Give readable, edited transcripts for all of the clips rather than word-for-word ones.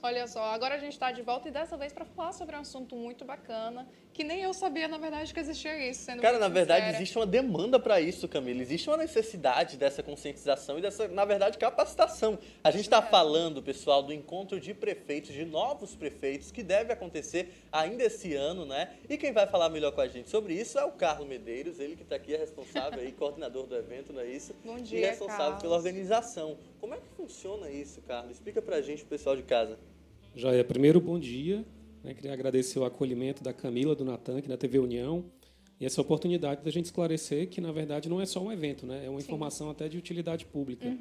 Olha só, agora a gente está de volta e dessa vez para falar sobre um assunto muito bacana, que nem eu sabia, na verdade, que existia isso, sendo Cara, muito na verdade, sincera. existe uma demanda para isso, Camila. Existe uma necessidade dessa conscientização e dessa, na verdade, capacitação. A gente está falando, pessoal, do encontro de prefeitos, de novos prefeitos, que deve acontecer ainda esse ano, né? E quem vai falar melhor com a gente sobre isso é o Carlos Medeiros, ele que está aqui, é responsável aí, coordenador do evento, não é isso? Bom E dia, responsável Carlos. pela organização. Como é que funciona isso, Carlos? Explica pra gente, pro pessoal de casa. Joia, primeiro, bom dia. Queria agradecer o acolhimento da Camila, do Natan, aqui na TV União, e essa oportunidade da gente esclarecer que, na verdade, não é só um evento, né? É uma informação até de utilidade pública.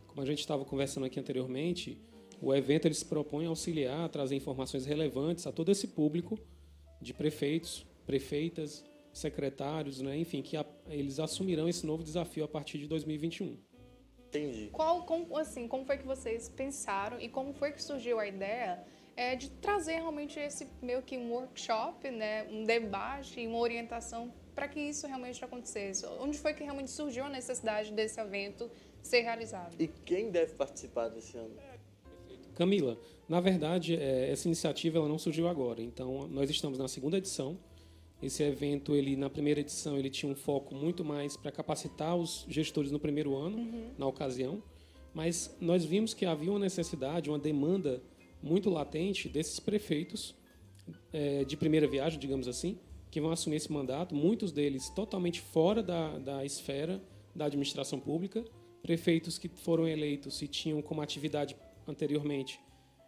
Como a gente estava conversando aqui anteriormente, o evento ele se propõe a auxiliar, a trazer informações relevantes a todo esse público de prefeitos, prefeitas, secretários, né? Enfim, que eles assumirão esse novo desafio a partir de 2021. Entendi. Como foi que vocês pensaram e como foi que surgiu a ideia de trazer realmente esse meio que um workshop, né, um debate e uma orientação para que isso realmente acontecesse? Onde foi que realmente surgiu a necessidade desse evento ser realizado? E quem deve participar desse ano? Camila, na verdade, essa iniciativa ela não surgiu agora. Então, nós estamos na segunda edição. Esse evento, na primeira edição, ele tinha um foco muito mais para capacitar os gestores no primeiro ano, na ocasião. Mas nós vimos que havia uma necessidade, uma demanda muito latente desses prefeitos de primeira viagem, digamos assim, que vão assumir esse mandato, muitos deles totalmente fora da esfera da administração pública, prefeitos que foram eleitos e tinham como atividade anteriormente,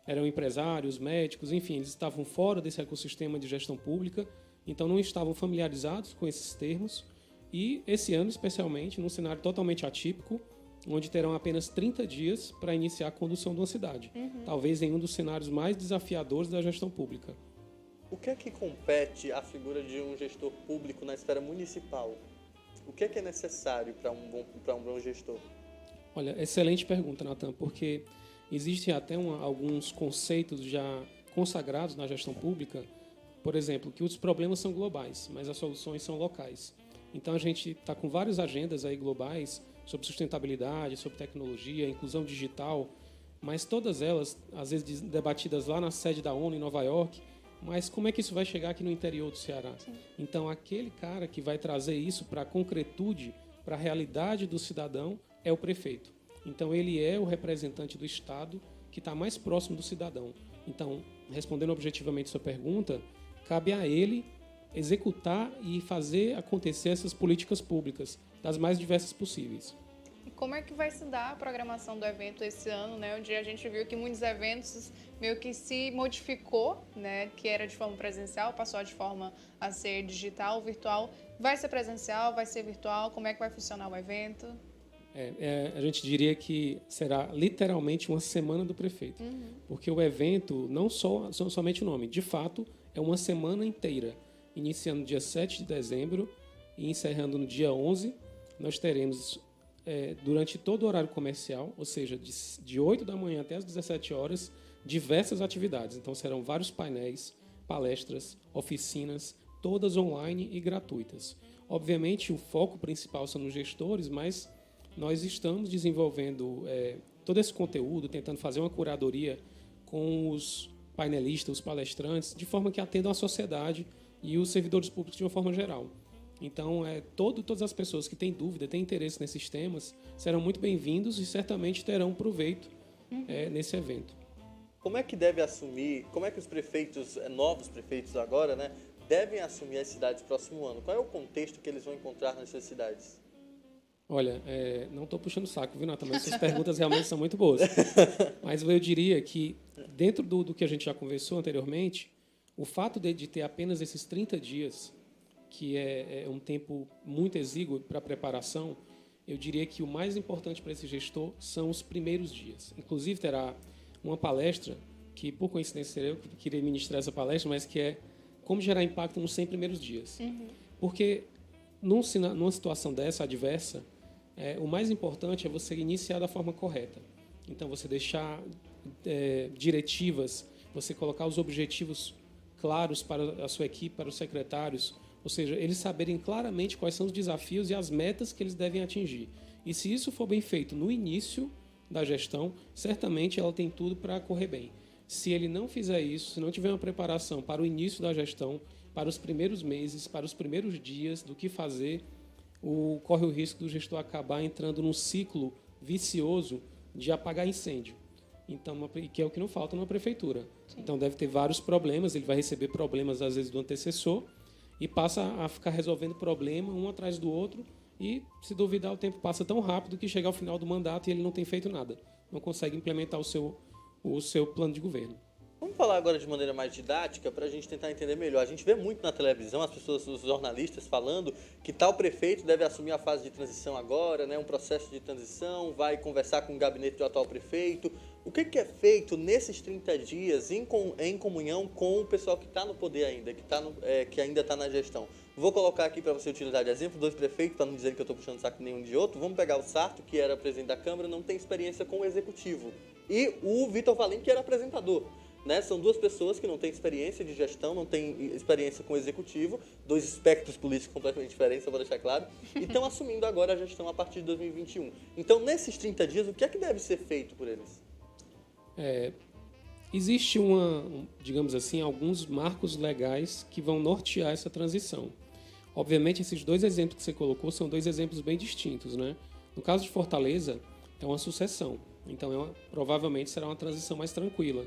eram empresários, médicos, enfim, eles estavam fora desse ecossistema de gestão pública, então não estavam familiarizados com esses termos, e esse ano, especialmente, num cenário totalmente atípico, onde terão apenas 30 dias para iniciar a condução de uma cidade, talvez em um dos cenários mais desafiadores da gestão pública. O que é que compete à figura de um gestor público na esfera municipal? O que é necessário para um bom gestor? Olha, excelente pergunta, Natan, porque existem até alguns conceitos já consagrados na gestão pública, por exemplo, que os problemas são globais, mas as soluções são locais. Então, a gente está com várias agendas aí globais sobre sustentabilidade, sobre tecnologia, inclusão digital, mas todas elas, às vezes, debatidas lá na sede da ONU, em Nova York, mas como é que isso vai chegar aqui no interior do Ceará? Sim. Então, aquele cara que vai trazer isso para a concretude, para a realidade do cidadão, é o prefeito. Então, ele é o representante do Estado que está mais próximo do cidadão. Então, respondendo objetivamente sua pergunta, cabe a ele executar e fazer acontecer essas políticas públicas das mais diversas possíveis. E como é que vai se dar a programação do evento esse ano, né? Onde a gente viu que muitos eventos meio que se modificou, né? Que era de forma presencial, passou de forma a ser digital, virtual. Vai ser presencial, vai ser virtual? Como é que vai funcionar o evento? A gente diria que será literalmente uma semana do prefeito, porque o evento não somente o nome, de fato é uma semana inteira, iniciando no dia 7 de dezembro e encerrando no dia 11. Nós teremos, durante todo o horário comercial, ou seja, de 8 da manhã até as 17 horas, diversas atividades. Então serão vários painéis, palestras, oficinas, todas online e gratuitas. Obviamente o foco principal são os gestores, mas nós estamos desenvolvendo todo esse conteúdo, tentando fazer uma curadoria com os painelistas, os palestrantes, de forma que atendam a sociedade e os servidores públicos de uma forma geral. Então, todas as pessoas que têm dúvida, têm interesse nesses temas, serão muito bem-vindos e certamente terão proveito nesse evento. Como é que os prefeitos, novos prefeitos agora, né, devem assumir as cidades no próximo ano? Qual é o contexto que eles vão encontrar nessas cidades? Olha, não estou puxando o saco, viu, Nata? Mas essas perguntas realmente são muito boas. Mas eu diria que, dentro do que a gente já conversou anteriormente, o fato de ter apenas esses 30 dias, que é um tempo muito exíguo para preparação, eu diria que o mais importante para esse gestor são os primeiros dias. Inclusive, terá uma palestra, que por coincidência seria eu que queria ministrar essa palestra, mas que é como gerar impacto nos 100 primeiros dias. Porque, numa situação dessa, adversa, o mais importante é você iniciar da forma correta. Então, você deixar diretivas, você colocar os objetivos claros para a sua equipe, para os secretários, ou seja, eles saberem claramente quais são os desafios e as metas que eles devem atingir. E se isso for bem feito no início da gestão, certamente ela tem tudo para correr bem. Se ele não fizer isso, se não tiver uma preparação para o início da gestão, para os primeiros meses, para os primeiros dias do que fazer, corre o risco do gestor acabar entrando num ciclo vicioso de apagar incêndio. Então, que é o que não falta numa prefeitura. Sim. Então, deve ter vários problemas, ele vai receber problemas, às vezes, do antecessor, e passa a ficar resolvendo problema um atrás do outro, e, se duvidar, o tempo passa tão rápido que chega ao final do mandato e ele não tem feito nada. Não consegue implementar o seu plano de governo. Vamos falar agora de maneira mais didática para a gente tentar entender melhor. A gente vê muito na televisão as pessoas, os jornalistas falando que tal prefeito deve assumir a fase de transição agora, né, um processo de transição, vai conversar com o gabinete do atual prefeito. O que é feito nesses 30 dias em comunhão com o pessoal que está no poder ainda, que ainda está na gestão? Vou colocar aqui para você utilizar de exemplo 2 prefeitos, para não dizer que eu estou puxando saco nenhum de outro. Vamos pegar o Sarto, que era presidente da Câmara, não tem experiência com o Executivo. E o Vitor Valim, que era apresentador. Né? São 2 pessoas que não têm experiência de gestão, não têm experiência com o Executivo, 2 espectros políticos completamente diferentes, eu vou deixar claro, e estão assumindo agora a gestão a partir de 2021. Então, nesses 30 dias, o que é que deve ser feito por eles? Existe digamos assim, alguns marcos legais que vão nortear essa transição. Obviamente, esses 2 exemplos que você colocou são 2 exemplos bem distintos, né? No caso de Fortaleza, é uma sucessão. Então, provavelmente será uma transição mais tranquila.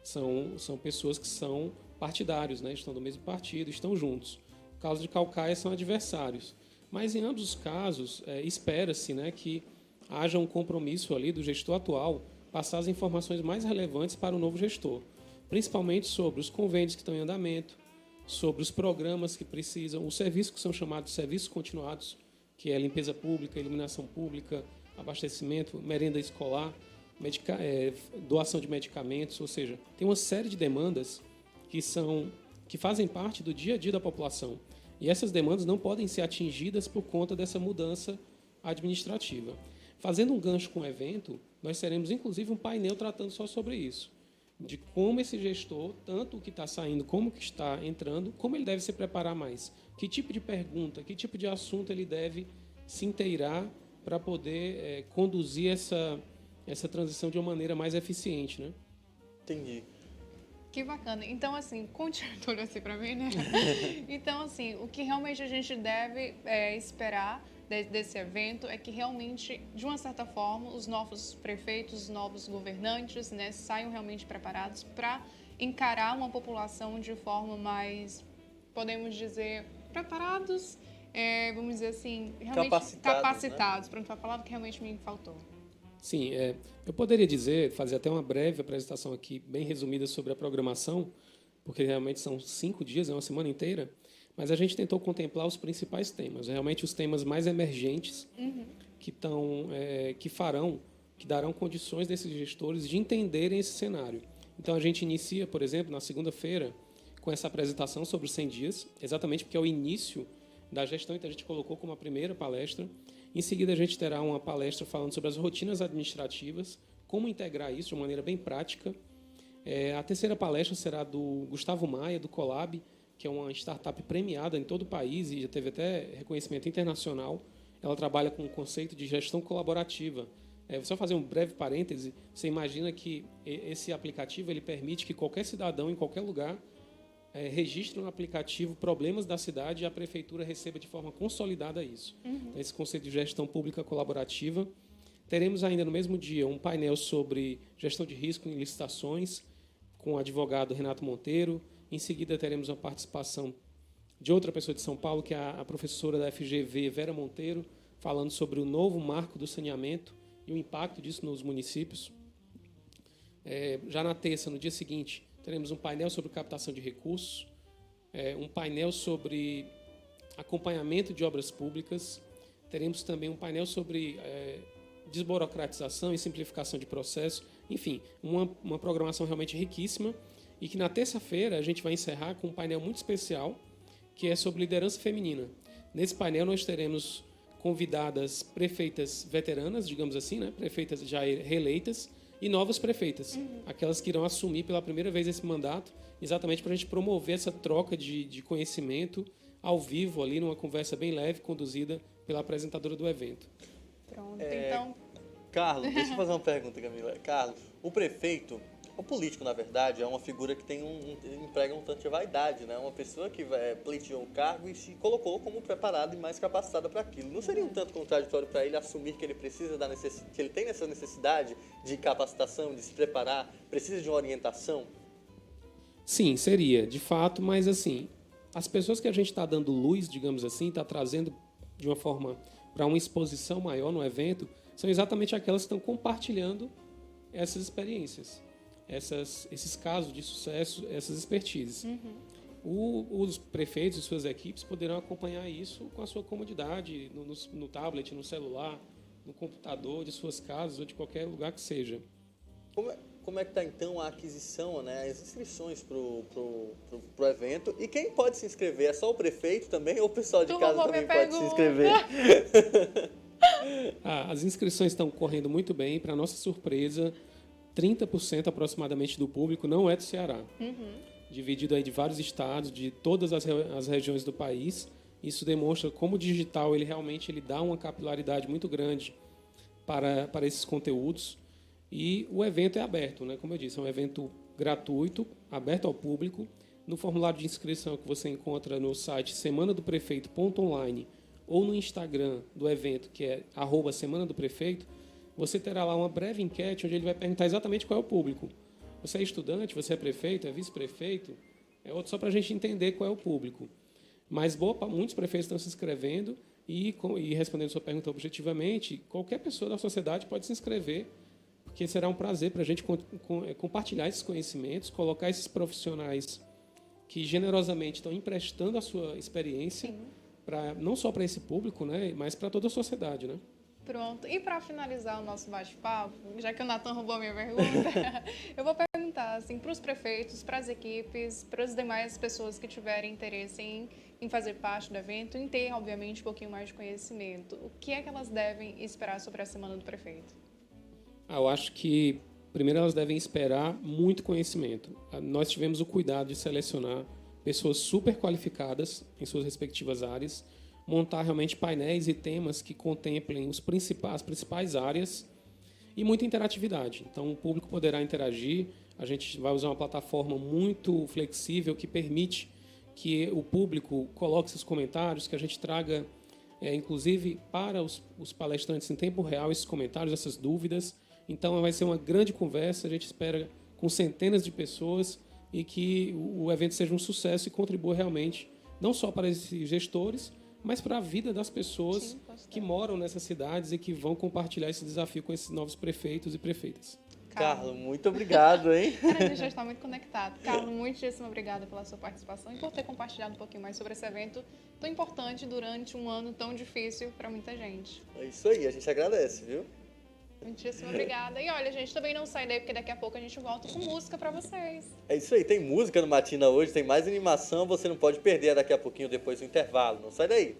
São pessoas que são partidários, né? Estão do mesmo partido, estão juntos. No caso de Caucaia, são adversários. Mas, em ambos os casos, espera-se, né, que haja um compromisso ali do gestor atual passar as informações mais relevantes para o novo gestor, principalmente sobre os convênios que estão em andamento, sobre os programas que precisam, os serviços que são chamados de serviços continuados, que é limpeza pública, iluminação pública, abastecimento, merenda escolar, doação de medicamentos, ou seja, tem uma série de demandas que fazem parte do dia a dia da população. E essas demandas não podem ser atingidas por conta dessa mudança administrativa. Fazendo um gancho com o evento, nós teremos inclusive um painel tratando só sobre isso, de como esse gestor, tanto o que está saindo como o que está entrando, como ele deve se preparar mais, que tipo de pergunta, que tipo de assunto ele deve se inteirar para poder conduzir essa transição de uma maneira mais eficiente, né? Entendi. Que bacana. Então, assim, continua assim para mim, né? Então, assim, o que realmente a gente deve esperar desse evento é que realmente, de uma certa forma, os novos prefeitos, os novos governantes, né, saiam realmente preparados para encarar uma população de forma mais, podemos dizer, preparados, vamos dizer assim, realmente capacitados. Né? Pronto, foi a palavra que realmente me faltou. Sim, eu poderia fazer até uma breve apresentação aqui, bem resumida sobre a programação, porque realmente são 5 dias, é uma semana inteira, mas a gente tentou contemplar os principais temas, realmente os temas mais emergentes que darão condições desses gestores de entenderem esse cenário. Então, a gente inicia, por exemplo, na segunda-feira, com essa apresentação sobre os 100 dias, exatamente porque é o início da gestão, então a gente colocou como a primeira palestra. Em seguida, a gente terá uma palestra falando sobre as rotinas administrativas, como integrar isso de uma maneira bem prática. A terceira palestra será do Gustavo Maia, do Colab, que é uma startup premiada em todo o país e já teve até reconhecimento internacional. Ela trabalha com o conceito de gestão colaborativa. Só fazer um breve parêntese, você imagina que esse aplicativo ele permite que qualquer cidadão, em qualquer lugar, registre no aplicativo problemas da cidade e a prefeitura receba de forma consolidada isso. Então, esse conceito de gestão pública colaborativa. Teremos ainda no mesmo dia um painel sobre gestão de risco em licitações com o advogado Renato Monteiro. Em seguida, teremos a participação de outra pessoa de São Paulo, que é a professora da FGV, Vera Monteiro, falando sobre o novo marco do saneamento e o impacto disso nos municípios. Já na terça, no dia seguinte, teremos um painel sobre captação de recursos, um painel sobre acompanhamento de obras públicas, teremos também um painel sobre desburocratização e simplificação de processo, enfim, uma programação realmente riquíssima, e que na terça-feira a gente vai encerrar com um painel muito especial, que é sobre liderança feminina. Nesse painel nós teremos convidadas prefeitas veteranas, digamos assim, né? Prefeitas já reeleitas, e novas prefeitas, aquelas que irão assumir pela primeira vez esse mandato, exatamente para a gente promover essa troca de conhecimento ao vivo, ali numa conversa bem leve, conduzida pela apresentadora do evento. Pronto, então... Carlos, deixa eu fazer uma pergunta, Camila. Carlos, o prefeito, O político, na verdade, é uma figura que emprega um tanto de vaidade, né? Uma pessoa que pleiteou um cargo e se colocou como preparada e mais capacitada para aquilo. Não seria um tanto contraditório para ele assumir que ele precisa que ele tem essa necessidade de capacitação, de se preparar, precisa de uma orientação? Sim, seria, de fato, mas assim, as pessoas que a gente está dando luz, digamos assim, está trazendo de uma forma para uma exposição maior no evento, são exatamente aquelas que estão compartilhando essas experiências. Esses casos de sucesso, essas expertises. Os prefeitos e suas equipes poderão acompanhar isso com a sua comodidade, no tablet, no celular, no computador de suas casas ou de qualquer lugar que seja. Como é que está, então, a aquisição, né, as inscrições para o evento? E quem pode se inscrever? É só o prefeito também ou o pessoal de casa também pode se inscrever? As inscrições estão correndo muito bem. Para nossa surpresa, 30% aproximadamente do público não é do Ceará. Dividido aí de vários estados, de todas as regiões do país. Isso demonstra como o digital ele realmente dá uma capilaridade muito grande para esses conteúdos. E o evento é aberto, né? Como eu disse, é um evento gratuito, aberto ao público. No formulário de inscrição que você encontra no site semanadoprefeito.online ou no Instagram do evento, que é @semanadoprefeito, você terá lá uma breve enquete onde ele vai perguntar exatamente qual é o público. Você é estudante, você é prefeito, é vice-prefeito? É outro só para a gente entender qual é o público. Mas muitos prefeitos estão se inscrevendo e respondendo sua pergunta objetivamente, qualquer pessoa da sociedade pode se inscrever, porque será um prazer para a gente compartilhar esses conhecimentos, colocar esses profissionais que generosamente estão emprestando a sua experiência, não só para esse público, né, mas para toda a sociedade, né? Pronto. E para finalizar o nosso bate-papo, já que o Nathan roubou a minha pergunta, eu vou perguntar assim, para os prefeitos, para as equipes, para as demais pessoas que tiverem interesse em fazer parte do evento, em ter, obviamente, um pouquinho mais de conhecimento. O que é que elas devem esperar sobre a Semana do Prefeito? Eu acho que, primeiro, elas devem esperar muito conhecimento. Nós tivemos o cuidado de selecionar pessoas super qualificadas em suas respectivas áreas, montar realmente painéis e temas que contemplem as principais áreas e muita interatividade. Então, o público poderá interagir. A gente vai usar uma plataforma muito flexível que permite que o público coloque seus comentários, que a gente traga, inclusive, para os palestrantes em tempo real esses comentários, essas dúvidas. Então, vai ser uma grande conversa. A gente espera com centenas de pessoas e que o evento seja um sucesso e contribua realmente, não só para esses gestores, mas para a vida das pessoas que moram nessas cidades e que vão compartilhar esse desafio com esses novos prefeitos e prefeitas. Carlos, muito obrigado, hein? Cara, a gente já está muito conectado. Carlos, muitíssimo obrigada pela sua participação e por ter compartilhado um pouquinho mais sobre esse evento tão importante durante um ano tão difícil para muita gente. É isso aí, a gente agradece, viu? Muitíssimo obrigada. E olha, gente, também não sai daí, porque daqui a pouco a gente volta com música para vocês. É isso aí, tem música no Matina hoje, tem mais animação, você não pode perder daqui a pouquinho depois do intervalo. Não sai daí.